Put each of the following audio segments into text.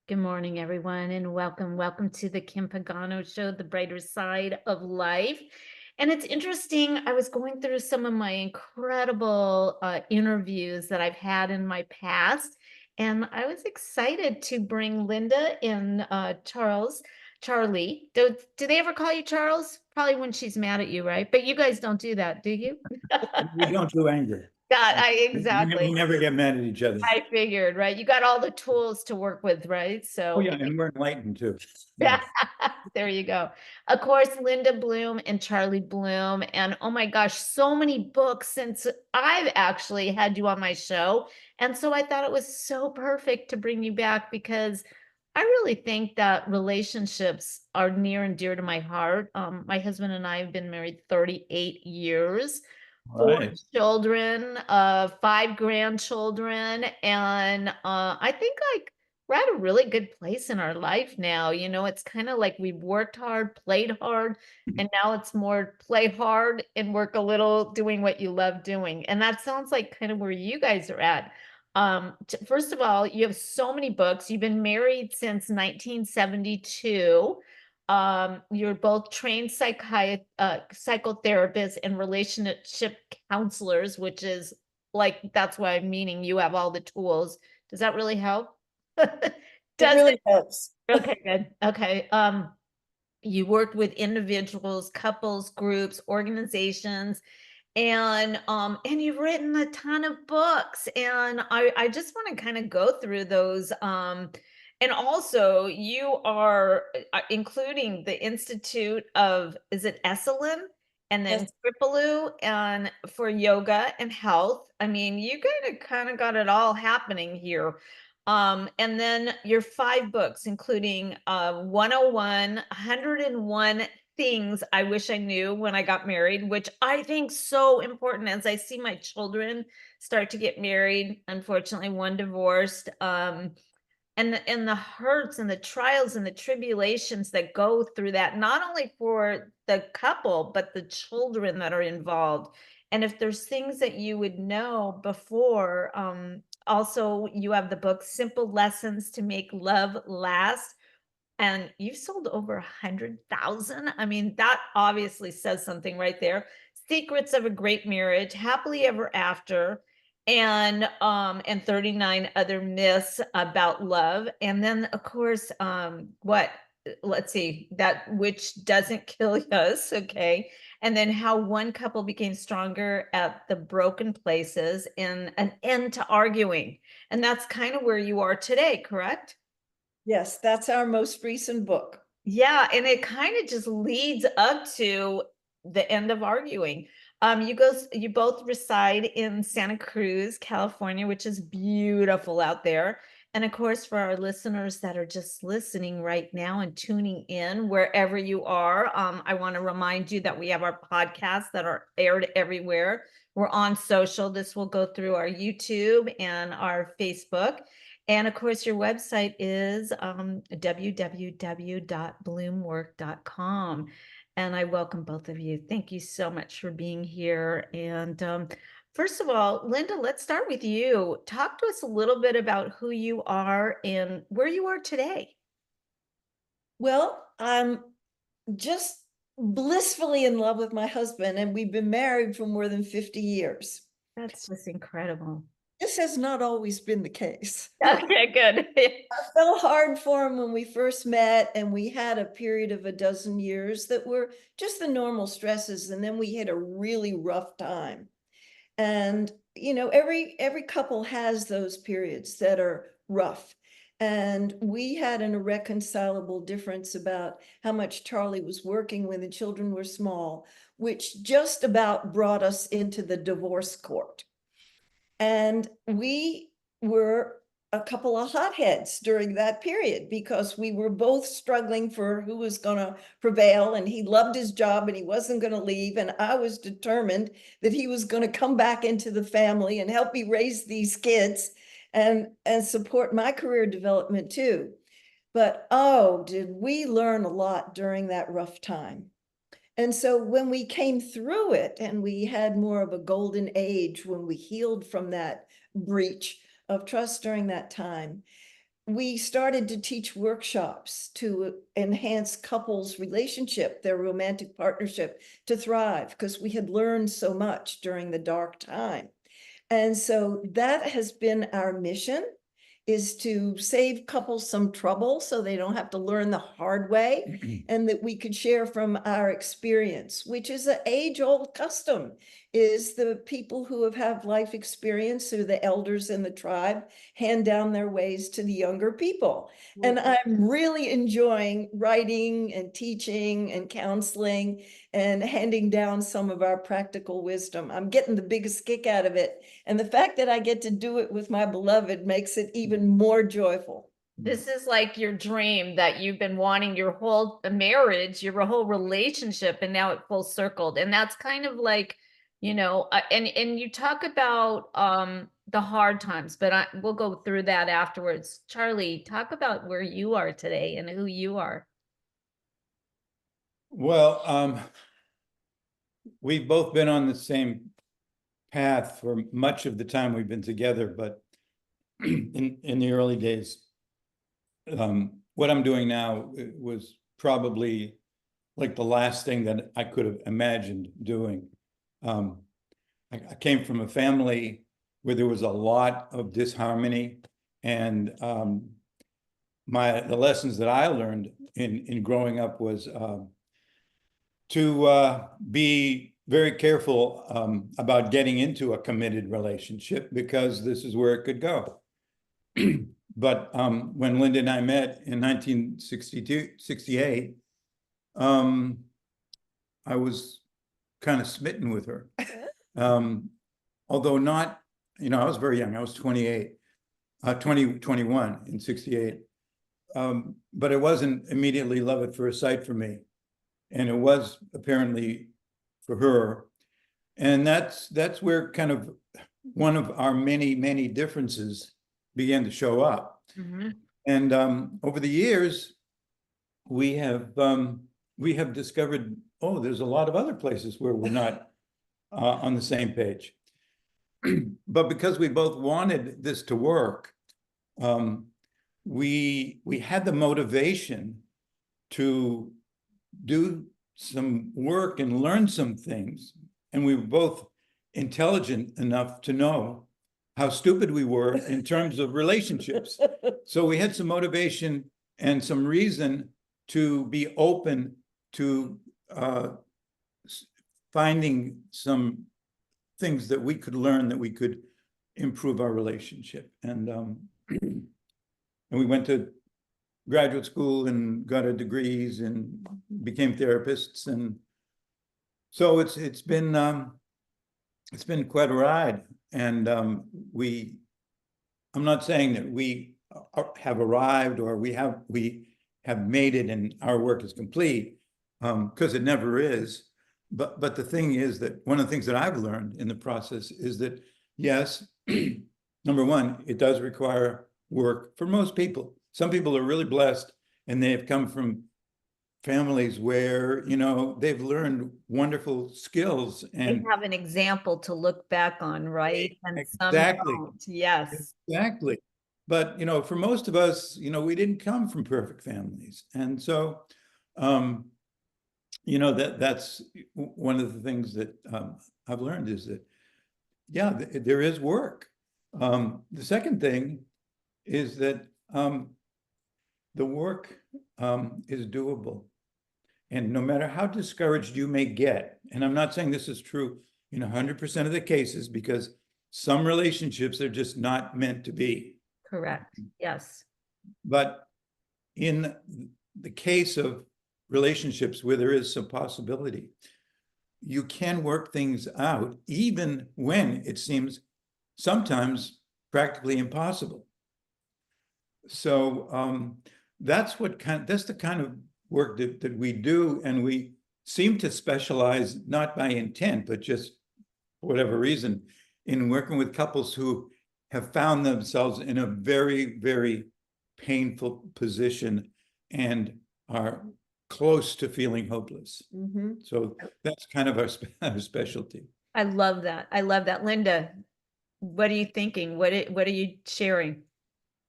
Good morning, everyone, and welcome to the Kim Pagano Show, the brighter side of life. And it's interesting, I was going through some of my incredible interviews that I've had in my past, and I was excited to bring Linda and Charlie. Do they ever call you Charles? Probably when she's mad at you, right? But you guys don't do that, do you? We don't do anger. God, We exactly. never get mad at each other. I figured, right? You got all the tools to work with, right? Oh, So yeah, and we're enlightened too. yeah, Yes. there you go. Of course, Linda Bloom and Charlie Bloom. And oh my gosh, so many books since I've actually had you on my show. And so I thought it was so perfect to bring you back because I really think that relationships are near and dear to my heart. My husband and I have been married 38 years, All four right. children, five grandchildren. And I think like we're at a really good place in our life now. It's kind of like we've worked hard, played hard, and now it's more play hard and work a little doing what you love doing. And that sounds like kind of where you guys are at. First of all, you have so many books. You've been married since 1972. You're both trained psychotherapists and relationship counselors, which is like that's why I'm meaning you have all the tools. Does that really help? It Does it? really helps. Okay, good. Okay. You worked with individuals, couples, groups, organizations, and you've written a ton of books. And I just want to kind of go through those. And also you are including the Institute of, is it Esalen? And then Yes. Kripalu and for yoga and health. I mean, you kind of got it all happening here. And then your five books, including 101, 101 things I wish I knew when I got married, which I think so important as I see my children start to get married. Unfortunately, one divorced. And the hurts and the trials and the tribulations that go through that, not only for the couple, but the children that are involved. And if there's things that you would know before, also you have the book Simple Lessons to Make Love Last, and you've sold over 100,000. I mean, that obviously says something right there. Secrets of a Great Marriage, Happily Ever After, and 39 other myths about love. And then of course, let's see, that which doesn't kill us, okay? And then how one couple became stronger at the broken places and an end to arguing. And that's kind of where you are today, correct? Yes, that's our most recent book. Yeah, and it kind of just leads up to the end of arguing. You both reside in Santa Cruz, California, which is beautiful out there. And of course, for our listeners that are just listening right now and tuning in wherever you are, I want to remind you that we have our podcasts that are aired everywhere. We're on social. This will go through our YouTube and our Facebook. And of course, your website is www.bloomwork.com. And I welcome both of you. Thank you so much for being here. And first of all, Linda, let's start with you. Talk to us a little bit about who you are and where you are today. Well, I'm just blissfully in love with my husband, and we've been married for more than 50 years. That's just incredible. This has not always been the case. Okay, good. I fell hard for him when we first met, and we had a period of a dozen years that were just the normal stresses, and then we hit a really rough time. And every couple has those periods that are rough. And we had an irreconcilable difference about how much Charlie was working when the children were small, which just about brought us into the divorce court. And we were a couple of hotheads during that period because we were both struggling for who was going to prevail. And he loved his job and he wasn't going to leave. And I was determined that he was going to come back into the family and help me raise these kids and support my career development too. But oh, did we learn a lot during that rough time. And so when we came through it and we had more of a golden age when we healed from that breach of trust during that time, we started to teach workshops to enhance couples' relationship, their romantic partnership to thrive, because we had learned so much during the dark time. And so that has been our mission, is to save couples some trouble so they don't have to learn the hard way, and that we could share from our experience, which is an age-old custom, is the people who have life experience, who the elders in the tribe, hand down their ways to the younger people. And I'm really enjoying writing and teaching and counseling and handing down some of our practical wisdom. I'm getting the biggest kick out of it. And the fact that I get to do it with my beloved makes it even more joyful. This is like your dream that you've been wanting your whole marriage, your whole relationship, and now it full circled. And that's kind of like, and you talk about the hard times, but we'll go through that afterwards. Charlie, talk about where you are today and who you are. Well, we've both been on the same path for much of the time we've been together, but in the early days, what I'm doing now was probably like the last thing that I could have imagined doing. I came from a family where there was a lot of disharmony, and the lessons that I learned in growing up was to be very careful about getting into a committed relationship, because this is where it could go. But when Linda and I met in 1968, I was kind of smitten with her. Although not, I was very young. I was 21 in 68. But it wasn't immediately love at first sight for me. And it was apparently for her. And that's where kind of one of our many, many differences began to show up. Mm-hmm. And over the years, we have discovered, oh, there's a lot of other places where we're not on the same page. But because we both wanted this to work, we had the motivation to do some work and learn some things. And we were both intelligent enough to know how stupid we were in terms of relationships. So we had some motivation and some reason to be open to finding some things that we could learn, that we could improve our relationship. And we went to graduate school and got our degrees and became therapists. And so it's been quite a ride. And I'm not saying that we have arrived or we have made it and our work is complete, because it never is. But the thing is that one of the things that I've learned in the process is that, yes, number one, it does require work for most people. Some people are really blessed and they have come from families where, they've learned wonderful skills and They have an example to look back on, right? And exactly. some don't. Yes. Exactly. But, for most of us, we didn't come from perfect families. And so, that's one of the things that I've learned is that, yeah, there is work. The second thing is that the work is doable. And no matter how discouraged you may get, and I'm not saying this is true in 100% of the cases, because some relationships are just not meant to be. Correct. Yes. But in the case of relationships where there is some possibility, you can work things out even when it seems sometimes practically impossible. So that's the kind of work that we do, and we seem to specialize, not by intent, but just for whatever reason, in working with couples who have found themselves in a very, very painful position and are close to feeling hopeless. Mm-hmm. So that's kind of our specialty. I love that. I love that. Linda, what are you thinking? What are you sharing?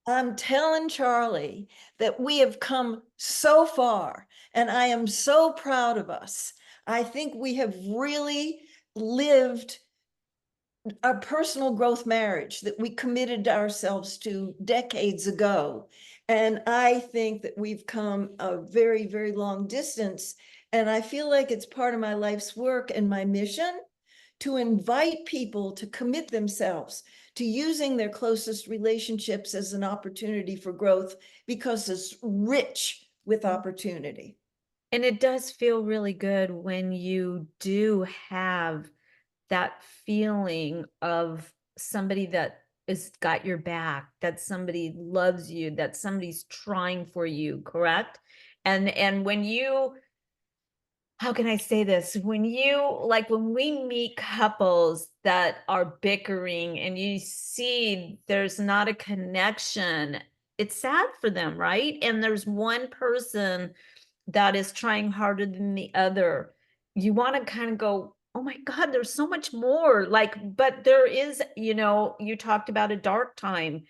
I'm telling Charlie that we have come so far, and I am so proud of us. I think we have really lived a personal growth marriage that we committed ourselves to decades ago. And I think that we've come a very, very long distance. And I feel like it's part of my life's work and my mission to invite people to commit themselves to using their closest relationships as an opportunity for growth, because it's rich with opportunity. And it does feel really good when you do have that feeling of somebody that is got your back, that somebody loves you, that somebody's trying for you, correct? And when you, how can I say this? When you, like, when we meet couples that are bickering and you see there's not a connection, it's sad for them, right? And there's one person that is trying harder than the other. You want to kind of go, oh my God, there's so much more. Like, but there is, you talked about a dark time.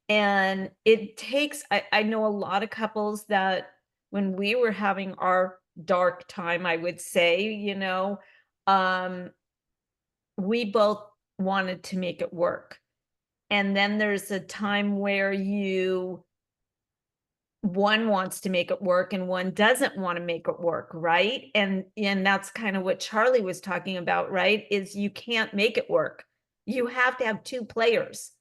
And it takes, I know a lot of couples that when we were having our dark time, I would say, um, we both wanted to make it work. And then there's a time where one wants to make it work and one doesn't want to make it work, right? And that's kind of what Charlie was talking about, right? Is you can't make it work. You have to have two players.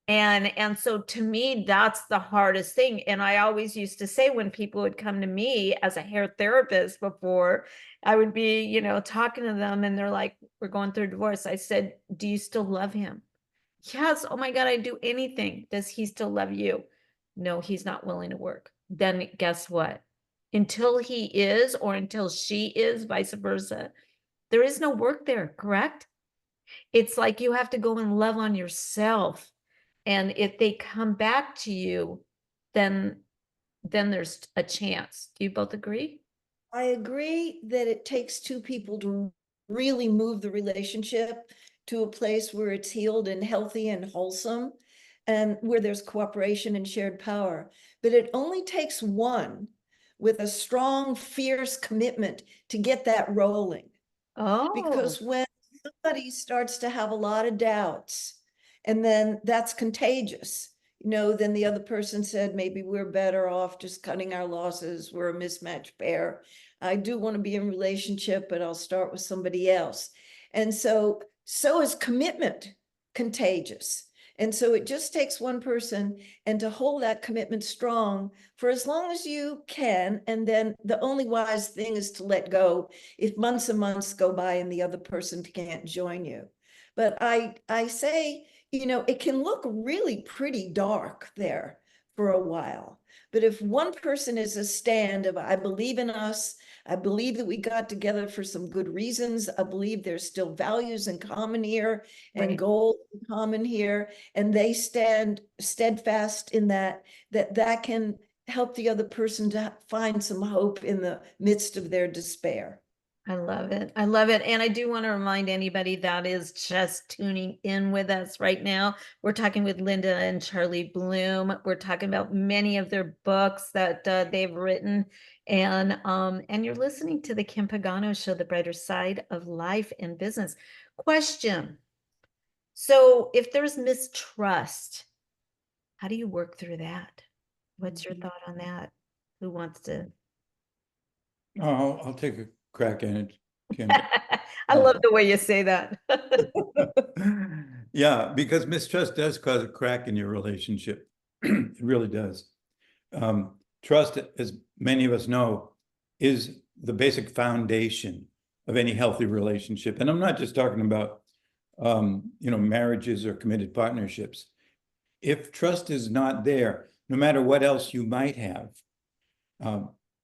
And so to me, that's the hardest thing. And I always used to say when people would come to me as a hair therapist before, I would be, talking to them and they're like, we're going through a divorce. I said, do you still love him? Yes. Oh my God, I'd do anything. Does he still love you? No, he's not willing to work. Then guess what? Until he is, or until she is, vice versa, there is no work there, correct? It's like you have to go and love on yourself. And if they come back to you, then there's a chance. Do you both agree? I agree that it takes two people to really move the relationship to a place where it's healed and healthy and wholesome, and where there's cooperation and shared power. But it only takes one with a strong, fierce commitment to get that rolling. Oh, Because when somebody starts to have a lot of doubts, and then that's contagious, then the other person said, maybe we're better off just cutting our losses, we're a mismatched pair, I do want to be in relationship, but I'll start with somebody else. And so is commitment contagious. And so it just takes one person, and to hold that commitment strong for as long as you can. And then the only wise thing is to let go if months and months go by and the other person can't join you. But I say, it can look really pretty dark there for a while. But if one person is a stand of, I believe in us, I believe that we got together for some good reasons, I believe there's still values in common here and right. goals in common here, and they stand steadfast in that can help the other person to find some hope in the midst of their despair. I love it. I love it. And I do want to remind anybody that is just tuning in with us right now. We're talking with Linda and Charlie Bloom. We're talking about many of their books that they've written. And you're listening to the Kim Pagano Show, the brighter side of life and business. Question. So if there's mistrust, how do you work through that? What's your thought on that? Who wants to? Oh, I'll take a crack at it, Kim. I love the way you say that. Yeah, because mistrust does cause a crack in your relationship. It really does. Trust, as many of us know, is the basic foundation of any healthy relationship. And I'm not just talking about, marriages or committed partnerships. If trust is not there, no matter what else you might have,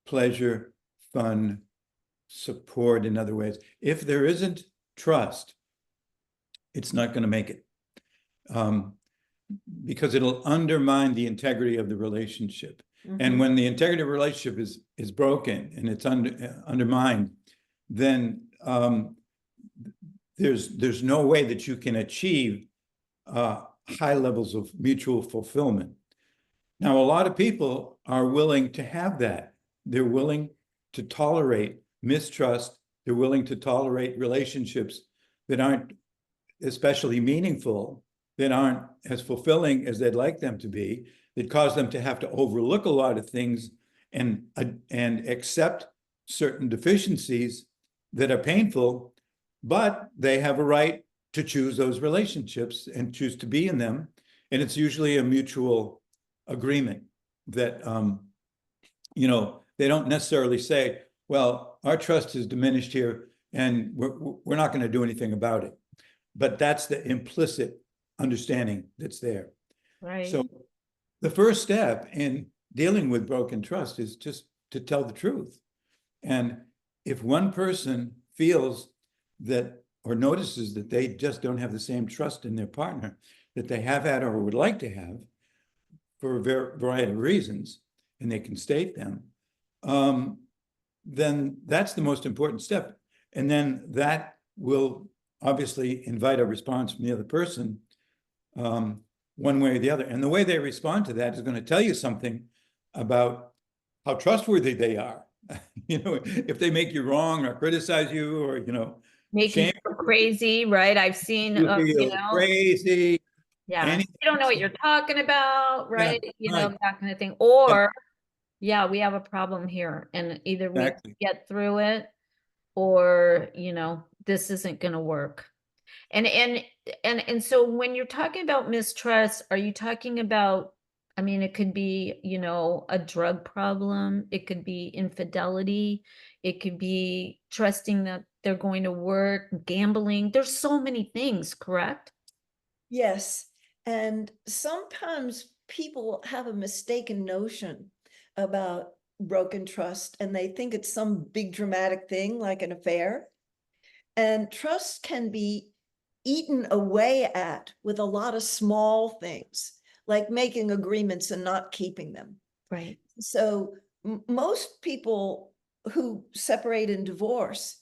pleasure, fun, support in other ways, if there isn't trust, it's not going to make it. Because it'll undermine the integrity of the relationship. Mm-hmm. And when the integrity of the relationship is broken and it's undermined, then there's no way that you can achieve high levels of mutual fulfillment. Now, a lot of people are willing to have that. They're willing to tolerate mistrust. They're willing to tolerate relationships that aren't especially meaningful, that aren't as fulfilling as they'd like them to be, that cause them to have to overlook a lot of things and accept certain deficiencies that are painful, but they have a right to choose those relationships and choose to be in them. And it's usually a mutual agreement that, they don't necessarily say, well, our trust is diminished here and we're not going to do anything about it. But that's the implicit understanding that's there. Right. So the first step in dealing with broken trust is just to tell the truth. And if one person feels that or notices that they just don't have the same trust in their partner that they have had or would like to have for a variety of reasons, and they can state them, then that's the most important step. And then that will obviously invite a response from the other person, one way or the other. And the way they respond to that is going to tell you something about how trustworthy they are. If they make you wrong or criticize you or, Make you shame feel crazy, right? I've seen, you, feel crazy, yeah, any, you don't know what you're talking about, yeah, right? right. That kind of thing. Yeah, Or, yeah, we have a problem here, and either we exactly. get through it, or, this isn't going to work. And so when you're talking about mistrust, are you talking about, I mean, it could be, a drug problem, it could be infidelity, it could be trusting that they're going to work, gambling. There's so many things, correct? Yes, and sometimes people have a mistaken notion about broken trust, and they think it's some big dramatic thing like an affair. And trust can be eaten away at with a lot of small things, like making agreements and not keeping them. Right. So most people who separate and divorce,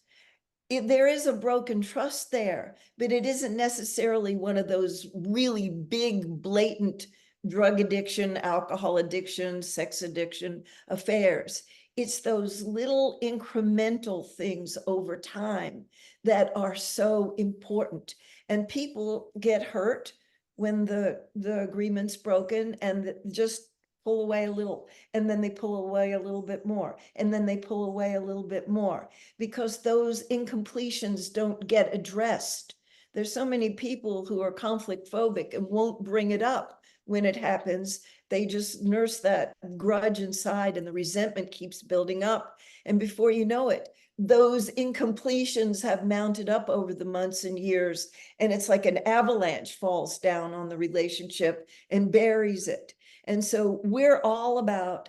there is a broken trust there, but it isn't necessarily one of those really big, blatant drug addiction, alcohol addiction, sex addiction affairs. It's those little incremental things over time that are so important. And people get hurt when the agreement's broken and just pull away a little, and then they pull away a little bit more, and then they pull away a little bit more, because those incompletions don't get addressed. There's so many people who are conflict phobic and won't bring it up when it happens. They just nurse that grudge inside, and the resentment keeps building up. And before you know it, those incompletions have mounted up over the months and years, and it's like an avalanche falls down on the relationship and buries it. And so we're all about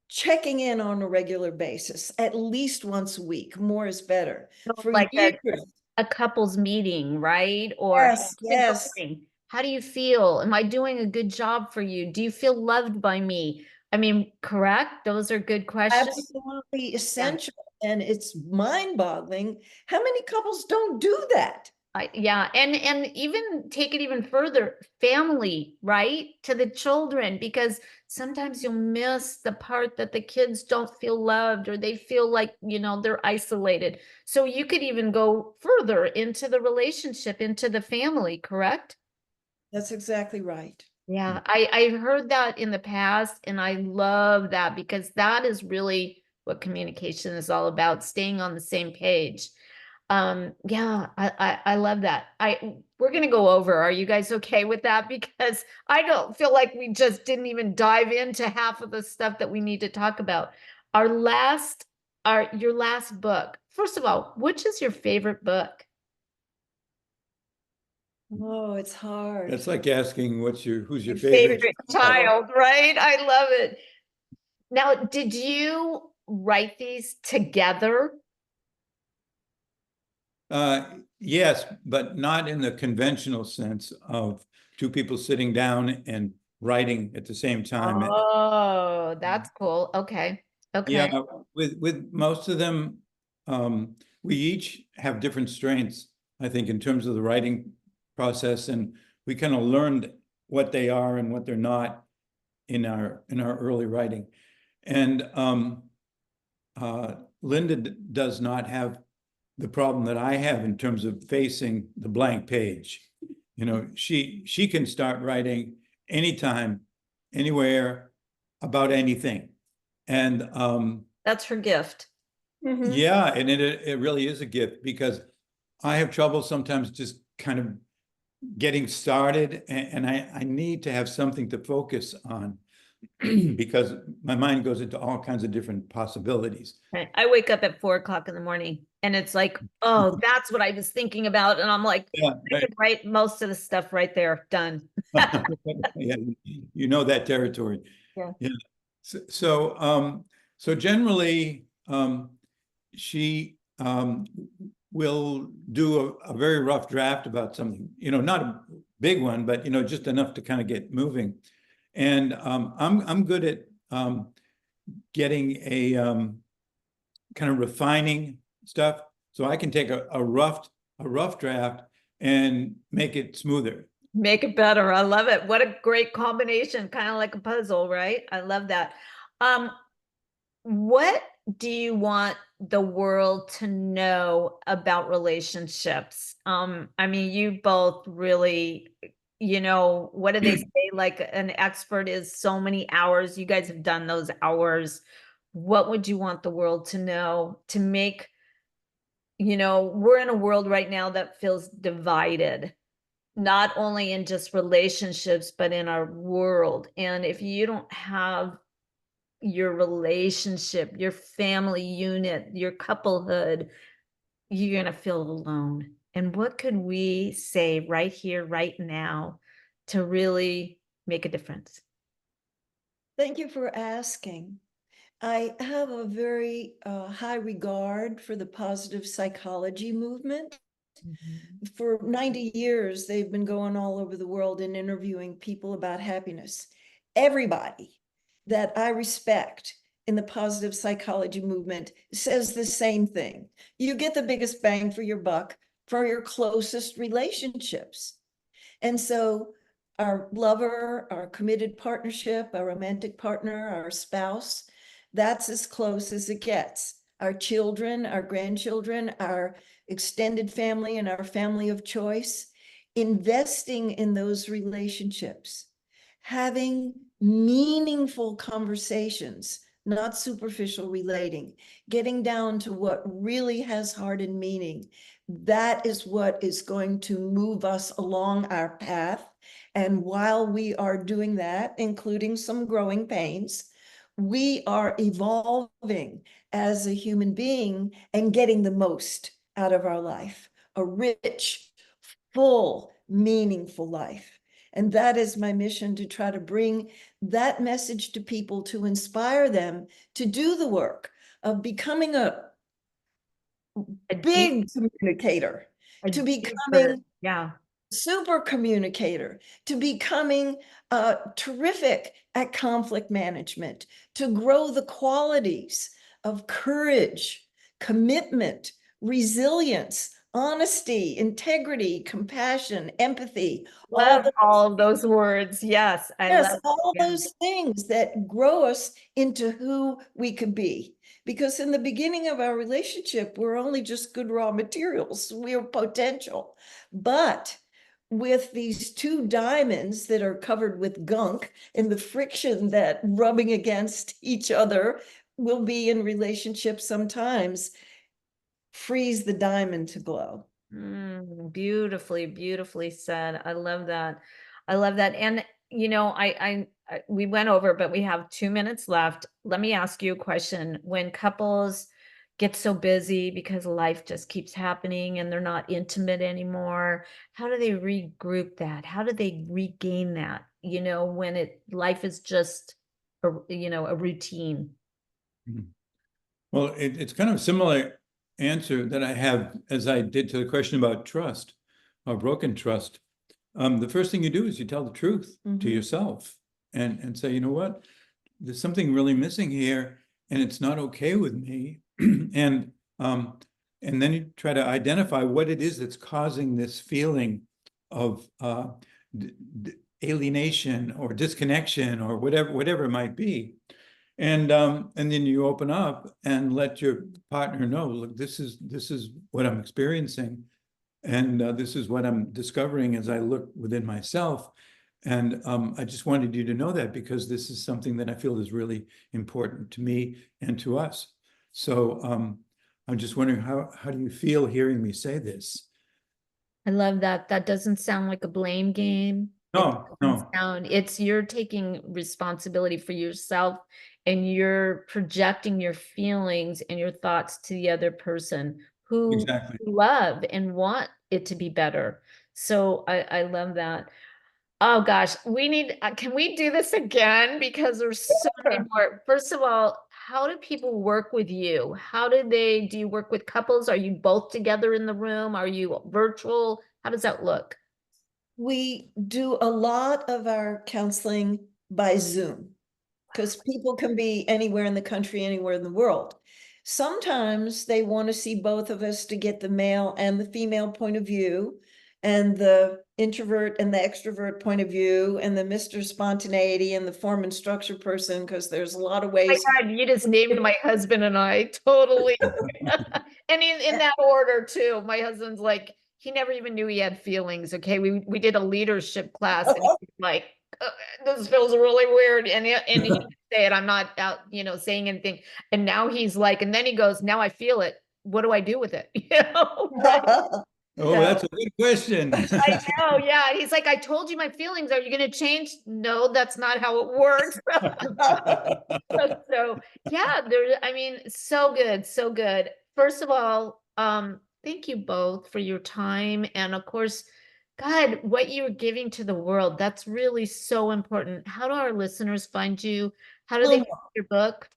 checking in on a regular basis, at least once a week. More is better. For Like years. a couple's meeting, right? Or how's Yes, it yes. going? How do you feel? Am I doing a good job for you? Do you feel loved by me? I mean, correct? Those are good questions. Absolutely essential. And it's mind-boggling how many couples don't do that. Yeah, and even take it even further, family, right? To the children, because sometimes you'll miss the part that the kids don't feel loved, or they feel like, they're isolated. So you could even go further into the relationship, into the family, correct? That's exactly right. Yeah, I heard that in the past, and I love that, because that is really what communication is all about, staying on the same page. Yeah, I love that. We're gonna go over. Are you guys okay with that? Because I don't feel like we just didn't even dive into half of the stuff that we need to talk about. Your last book. First of all, which is your favorite book? Oh, it's hard. That's like asking who's your Your favorite favorite child? child, right? I love it. Now, did you write these together? Yes, but not in the conventional sense of two people sitting down and writing at the same time. Oh, that's cool. Okay. Yeah, Okay. with most of them, we each have different strengths, I think, in terms of the writing process, and we kind of learned what they are and what they're not in our early writing. And Linda does not have the problem that I have in terms of facing the blank page. You know, she can start writing anytime, anywhere, about anything. And That's her gift. yeah, and it really is a gift, because I have trouble sometimes just kind of getting started, and I need to have something to focus on because my mind goes into all kinds of different possibilities. Right. I wake up at 4 o'clock in the morning and it's like, oh, that's what I was thinking about. And I'm like, Yeah, I could write most of the stuff right there. Done. yeah, you know that territory. Yeah. Yeah. So generally, she will do a very rough draft about something, you know, not a big one, but, you know, just enough to kind of get moving. And I'm good at getting a kind of refining stuff, so I can take a rough draft and make it smoother. Make it better. I love it. What a great combination, kind of like a puzzle, right? I love that. What do you want the world to know about relationships? I mean, you both really, what do they say? Like an expert is so many hours. You guys have done those hours. What would you want the world to know to make, we're in a world right now that feels divided, not only in just relationships, but in our world. And if you don't have your relationship, your family unit, your couplehood, you're going to feel alone. And what could we say right here, right now, to really make a difference? Thank you for asking. I have a very high regard for the positive psychology movement. For 90 years, they've been going all over the world and interviewing people about happiness. Everybody that I respect in the positive psychology movement says the same thing. You get the biggest bang for your buck for your closest relationships. And so our lover, our committed partnership, our romantic partner, our spouse, that's as close as it gets. Our children, our grandchildren, our extended family, and our family of choice, investing in those relationships, having meaningful conversations, not superficial relating, getting down to what really has heart and meaning. That is what is going to move us along our path. And while we are doing that, including some growing pains, we are evolving as a human being and getting the most out of our life, a rich, full, meaningful life. And that is my mission, to try to bring that message to people, to inspire them to do the work of becoming a big communicator, to becoming yeah, super communicator, to becoming terrific at conflict management, to grow the qualities of courage, commitment, resilience, honesty, integrity, compassion, empathy, love all of those words. Yes, I yes, love all yeah. those things that grow us into who we could be. Because in the beginning of our relationship, we're only just good raw materials. We're potential. But with these two diamonds that are covered with gunk, and the friction that rubbing against each other will be in relationships sometimes, freeze the diamond to glow. Beautifully, beautifully said. I love that. I love that. And we went over, but we have 2 minutes left. Let me ask you a question. When couples get so busy because life just keeps happening and they're not intimate anymore, how do they regroup that? How do they regain that? When life is just a routine. Well, it's kind of a similar answer that I have as I did to the question about trust, or broken trust. The first thing you do is you tell the truth to yourself and say, you know what, there's something really missing here, and it's not okay with me. And then you try to identify what it is that's causing this feeling of alienation or disconnection or whatever it might be. And then you open up and let your partner know, look, this is what I'm experiencing. And this is what I'm discovering as I look within myself. And I just wanted you to know that, because this is something that I feel is really important to me and to us. So I'm just wondering, how do you feel hearing me say this? I love that. That doesn't sound like a blame game. No, no, It's you're taking responsibility for yourself and you're projecting your feelings and your thoughts to the other person who exactly. love and want it to be better. So I love that. Oh gosh, we need, can we do this again? Because there's so many more. First of all, how do people work with you? Do you work with couples? Are you both together in the room? Are you virtual? How does that look? We do a lot of our counseling by Zoom because people can be anywhere in the country, anywhere in the world. Sometimes they want to see both of us to get the male and the female point of view, and the introvert and the extrovert point of view, and the Mr. Spontaneity and the form and structure person, because there's a lot of My ways. God, you just named my husband and I totally. And in that order too. My husband's like, he never even knew he had feelings. Okay. We did a leadership class and he's like, this feels really weird. And he didn't say it. I'm not out, saying anything. And now he's like, and then he goes, now I feel it. What do I do with it? Right. Oh, So that's a good question. I know, yeah. He's like, I told you my feelings. Are you going to change? No, that's not how it works. So yeah, I mean, so good, so good. First of all, thank you both for your time. And of course, God, what you're giving to the world, that's really so important. How do our listeners find you? How do they find your book?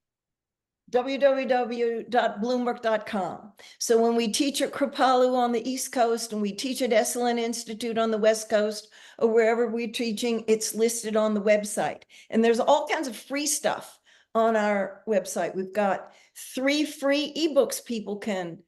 www.bloomberg.com. So when we teach at Kripalu on the East Coast and we teach at Esalen Institute on the West Coast, or wherever we're teaching, it's listed on the website. And there's all kinds of free stuff on our website. We've got 3 free ebooks people can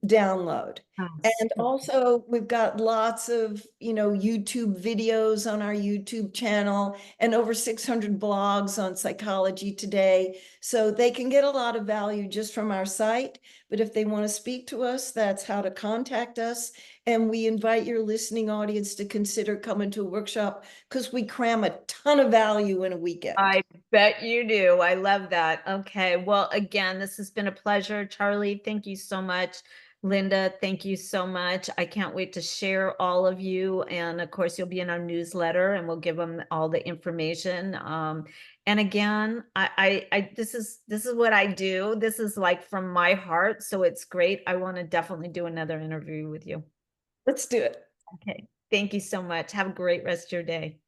download. And also we've got lots of, YouTube videos on our YouTube channel, and over 600 blogs on Psychology Today. So they can get a lot of value just from our site. But if they want to speak to us, that's how to contact us. And we invite your listening audience to consider coming to a workshop, because we cram a ton of value in a weekend. I bet you do. I love that. Okay. Well, again, this has been a pleasure. Charlie, thank you so much. Linda, thank you so much. I can't wait to share all of you. And of course, you'll be in our newsletter and we'll give them all the information. And again, this is what I do. This is like from my heart. So it's great. I want to definitely do another interview with you. Let's do it. Okay. Thank you so much. Have a great rest of your day.